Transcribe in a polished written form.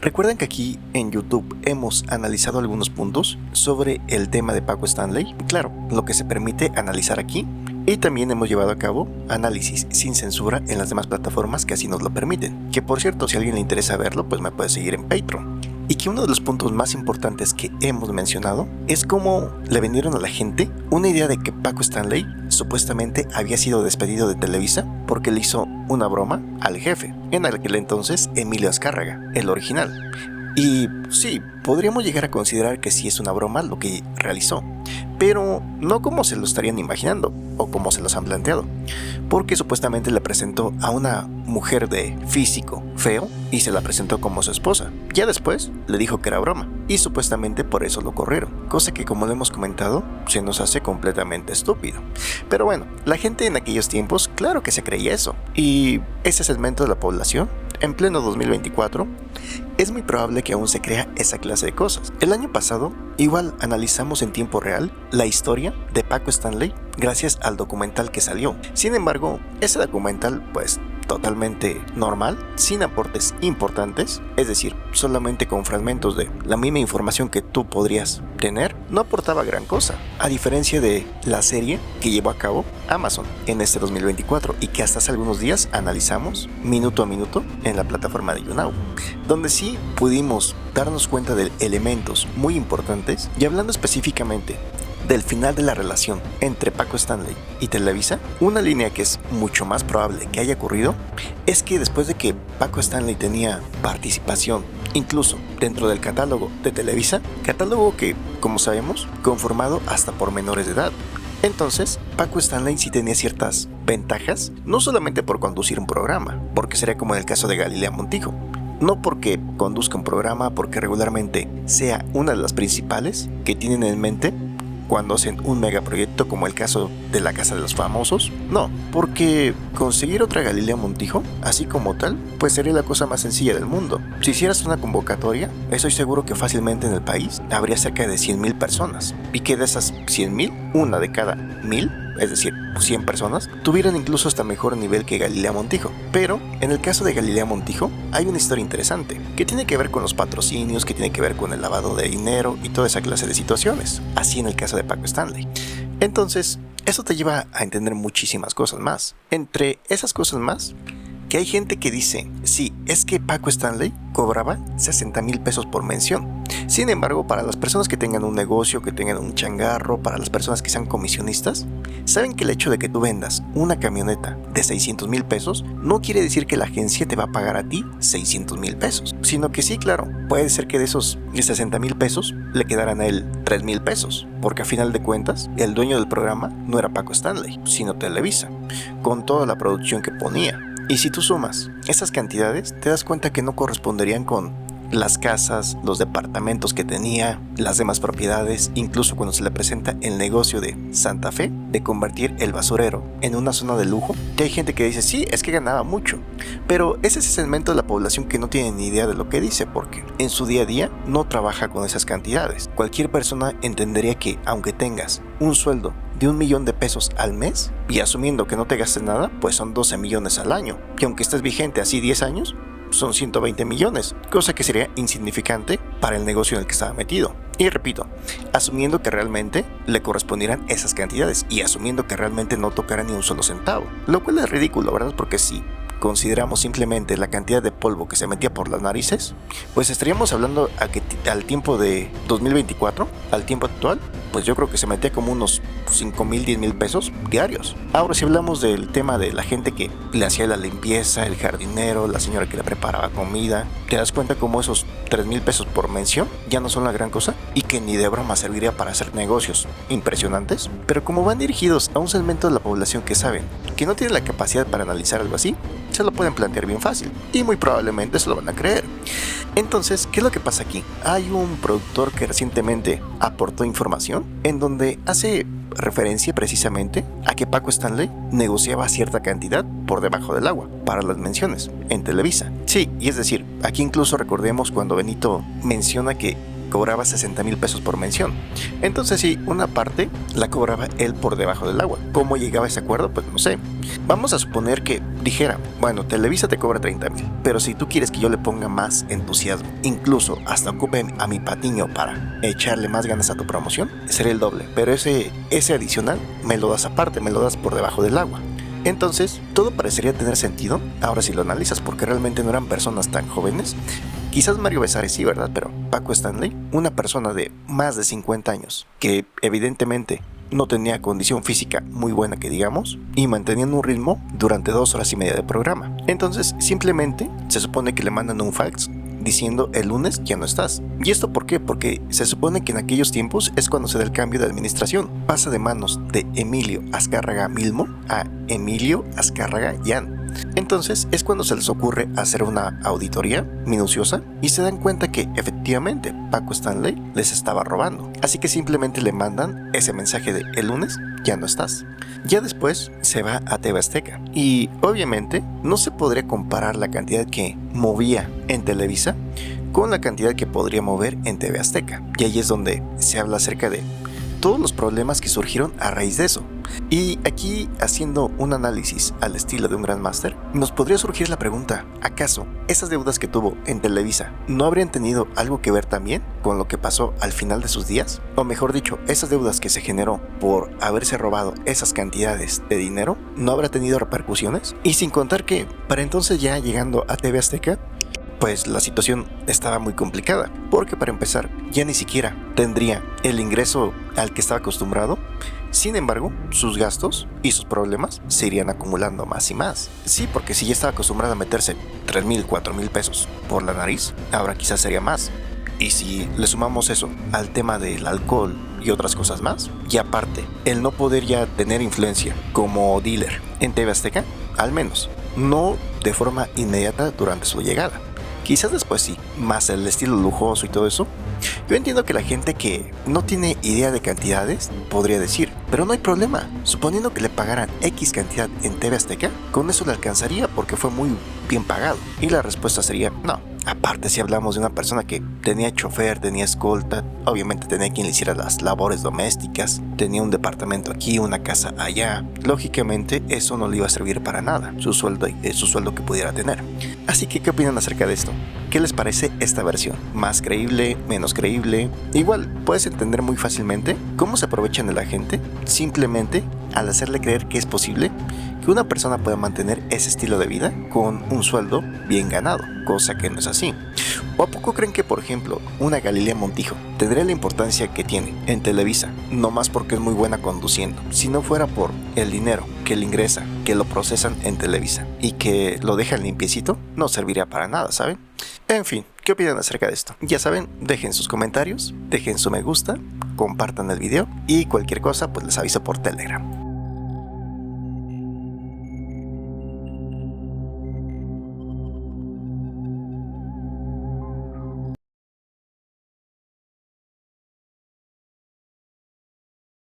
Recuerden que aquí en YouTube hemos analizado algunos puntos sobre el tema de Paco Stanley, claro, lo que se permite analizar aquí, y también hemos llevado a cabo análisis sin censura en las demás plataformas que así nos lo permiten, que por cierto, si a alguien le interesa verlo, pues me puede seguir en Patreon. Y que uno de los puntos más importantes que hemos mencionado es cómo le vendieron a la gente una idea de que Paco Stanley supuestamente había sido despedido de Televisa porque le hizo una broma al jefe, en aquel entonces Emilio Azcárraga, el original. Y sí, podríamos llegar a considerar que sí es una broma lo que realizó, pero no como se lo estarían imaginando o como se los han planteado, porque supuestamente le presentó a una mujer de físico feo y se la presentó como su esposa. Ya después le dijo que era broma y supuestamente por eso lo corrieron, cosa que, como lo hemos comentado, se nos hace completamente estúpido. Pero bueno, la gente en aquellos tiempos claro que se creía eso, y ese segmento de la población en pleno 2024 es muy probable que aún se crea esa clase de cosas. El año pasado igual analizamos en tiempo real la historia de Paco Stanley gracias al documental que salió. Sin embargo, ese documental pues totalmente normal, sin aportes importantes, es decir, solamente con fragmentos de la misma información que tú podrías tener, no aportaba gran cosa, a diferencia de la serie que llevó a cabo Amazon en este 2024 y que hasta hace algunos días analizamos minuto a minuto en la plataforma de YouNow, donde sí pudimos darnos cuenta de elementos muy importantes. Y hablando específicamente del final de la relación entre Paco Stanley y Televisa, una línea que es mucho más probable que haya ocurrido es que después de que Paco Stanley tenía participación incluso dentro del catálogo de Televisa, catálogo que, como sabemos, conformado hasta por menores de edad, entonces Paco Stanley sí tenía ciertas ventajas, no solamente por conducir un programa, porque sería como en el caso de Galilea Montijo, no porque conduzca un programa, porque regularmente sea una de las principales que tienen en mente cuando hacen un megaproyecto como el caso de la Casa de los Famosos. No, porque conseguir otra Galilea Montijo, así como tal, pues sería la cosa más sencilla del mundo. Si hicieras una convocatoria, estoy seguro que fácilmente en el país habría cerca de 100,000 personas, y que de esas 100,000, una de cada 1,000, es decir, 100 personas, tuvieran incluso hasta mejor nivel que Galilea Montijo. Pero en el caso de Galilea Montijo hay una historia interesante que tiene que ver con los patrocinios, que tiene que ver con el lavado de dinero y toda esa clase de situaciones, así en el caso de Paco Stanley. Entonces, eso te lleva a entender muchísimas cosas más. Entre esas cosas más, que hay gente que dice, sí, es que Paco Stanley cobraba 60,000 pesos por mención. Sin embargo, para las personas que tengan un negocio, que tengan un changarro, para las personas que sean comisionistas, saben que el hecho de que tú vendas una camioneta de 600,000 pesos no quiere decir que la agencia te va a pagar a ti 600,000 pesos, sino que sí, claro, puede ser que de esos 60,000 pesos le quedaran a él 3,000 pesos, porque a final de cuentas, el dueño del programa no era Paco Stanley, sino Televisa, con toda la producción que ponía. Y si tú sumas esas cantidades, te das cuenta que no corresponderían con las casas, los departamentos que tenía, las demás propiedades, incluso cuando se le presenta el negocio de Santa Fe, de convertir el basurero en una zona de lujo, que hay gente que dice, sí, es que ganaba mucho, pero ese es ese segmento de la población que no tiene ni idea de lo que dice, porque en su día a día no trabaja con esas cantidades. Cualquier persona entendería que aunque tengas un sueldo de 1,000,000 de pesos al mes, y asumiendo que no te gastes nada, pues son 12 millones al año, y aunque estés vigente así 10 años, son 120 millones, cosa que sería insignificante para el negocio en el que estaba metido. Y repito, asumiendo que realmente le correspondieran esas cantidades y asumiendo que realmente no tocara ni un solo centavo, lo cual es ridículo, ¿verdad? Porque si consideramos simplemente la cantidad de polvo que se metía por las narices, pues estaríamos hablando a que al tiempo de 2024, al tiempo actual, pues yo creo que se metía como unos 5,000, 10,000 pesos diarios. Ahora, si hablamos del tema de la gente que le hacía la limpieza, el jardinero, la señora que le preparaba comida, te das cuenta como esos 3,000 pesos por mención ya no son la gran cosa y que ni de broma serviría para hacer negocios impresionantes, pero como van dirigidos a un segmento de la población que saben que no tiene la capacidad para analizar algo así, se lo pueden plantear bien fácil y muy probablemente se lo van a creer. Entonces, ¿qué es lo que pasa aquí? Hay un productor que recientemente aportó información en donde hace referencia precisamente a que Paco Stanley negociaba cierta cantidad por debajo del agua para las menciones en Televisa. Sí, y es decir, aquí incluso recordemos cuando Benito menciona que cobraba 60,000 pesos por mención. Entonces sí, una parte la cobraba él por debajo del agua. ¿Cómo llegaba a ese acuerdo? Pues no sé. Vamos a suponer que dijera, bueno, Televisa te cobra 30,000, pero si tú quieres que yo le ponga más entusiasmo, incluso hasta ocupe a mi patiño para echarle más ganas a tu promoción, sería el doble. Pero ese adicional me lo das aparte, me lo das por debajo del agua. Entonces, todo parecería tener sentido, ahora si lo analizas, porque realmente no eran personas tan jóvenes. Quizás Mario Besares sí, ¿verdad? Pero Paco Stanley, una persona de más de 50 años, que evidentemente no tenía condición física muy buena que digamos, y mantenían un ritmo durante 2 horas y media de programa. Entonces, simplemente se supone que le mandan un fax diciendo el lunes ya no estás. ¿Y esto por qué? Porque se supone que en aquellos tiempos es cuando se da el cambio de administración. Pasa de manos de Emilio Azcárraga Milmo a Emilio Azcárraga Llán. Entonces es cuando se les ocurre hacer una auditoría minuciosa y se dan cuenta que efectivamente Paco Stanley les estaba robando. Así que simplemente le mandan ese mensaje de el lunes ya no estás. Ya después se va a TV Azteca y obviamente no se podría comparar la cantidad que movía en Televisa con la cantidad que podría mover en TV Azteca. Y ahí es donde se habla acerca de todos los problemas que surgieron a raíz de eso. Y aquí, haciendo un análisis al estilo de un Grandmaster, nos podría surgir la pregunta, ¿acaso esas deudas que tuvo en Televisa no habrían tenido algo que ver también con lo que pasó al final de sus días? O mejor dicho, esas deudas que se generó por haberse robado esas cantidades de dinero, ¿no habrá tenido repercusiones? Y sin contar que, para entonces ya llegando a TV Azteca, pues la situación estaba muy complicada, porque para empezar ya ni siquiera tendría el ingreso al que estaba acostumbrado. Sin embargo, sus gastos y sus problemas se irían acumulando más y más. Sí, porque si ya estaba acostumbrado a meterse 3,000, 4,000 pesos por la nariz, ahora quizás sería más. Y si le sumamos eso al tema del alcohol y otras cosas más, y aparte el no poder ya tener influencia como dealer en TV Azteca, al menos no de forma inmediata durante su llegada. Quizás después sí, más el estilo lujoso y todo eso. Yo entiendo que la gente que no tiene idea de cantidades podría decir, pero no hay problema, suponiendo que le pagaran X cantidad en TV Azteca, con eso le alcanzaría porque fue muy bien pagado. Y la respuesta sería no. Aparte, si hablamos de una persona que tenía chofer, tenía escolta, obviamente tenía quien le hiciera las labores domésticas, tenía un departamento aquí, una casa allá, lógicamente eso no le iba a servir para nada, su sueldo que pudiera tener. Así que, ¿qué opinan acerca de esto? ¿Qué les parece esta versión? ¿Más creíble? ¿Menos creíble? Igual, puedes entender muy fácilmente cómo se aprovechan de la gente simplemente al hacerle creer que es posible que una persona pueda mantener ese estilo de vida con un sueldo bien ganado, cosa que no es así. ¿O a poco creen que, por ejemplo, una Galilea Montijo tendría la importancia que tiene en Televisa, no más porque es muy buena conduciendo, si no fuera por el dinero que le ingresa, que lo procesan en Televisa y que lo dejan limpiecito? No serviría para nada, ¿saben? En fin, ¿qué opinan acerca de esto? Ya saben, dejen sus comentarios, dejen su me gusta, compartan el video y cualquier cosa pues les aviso por Telegram.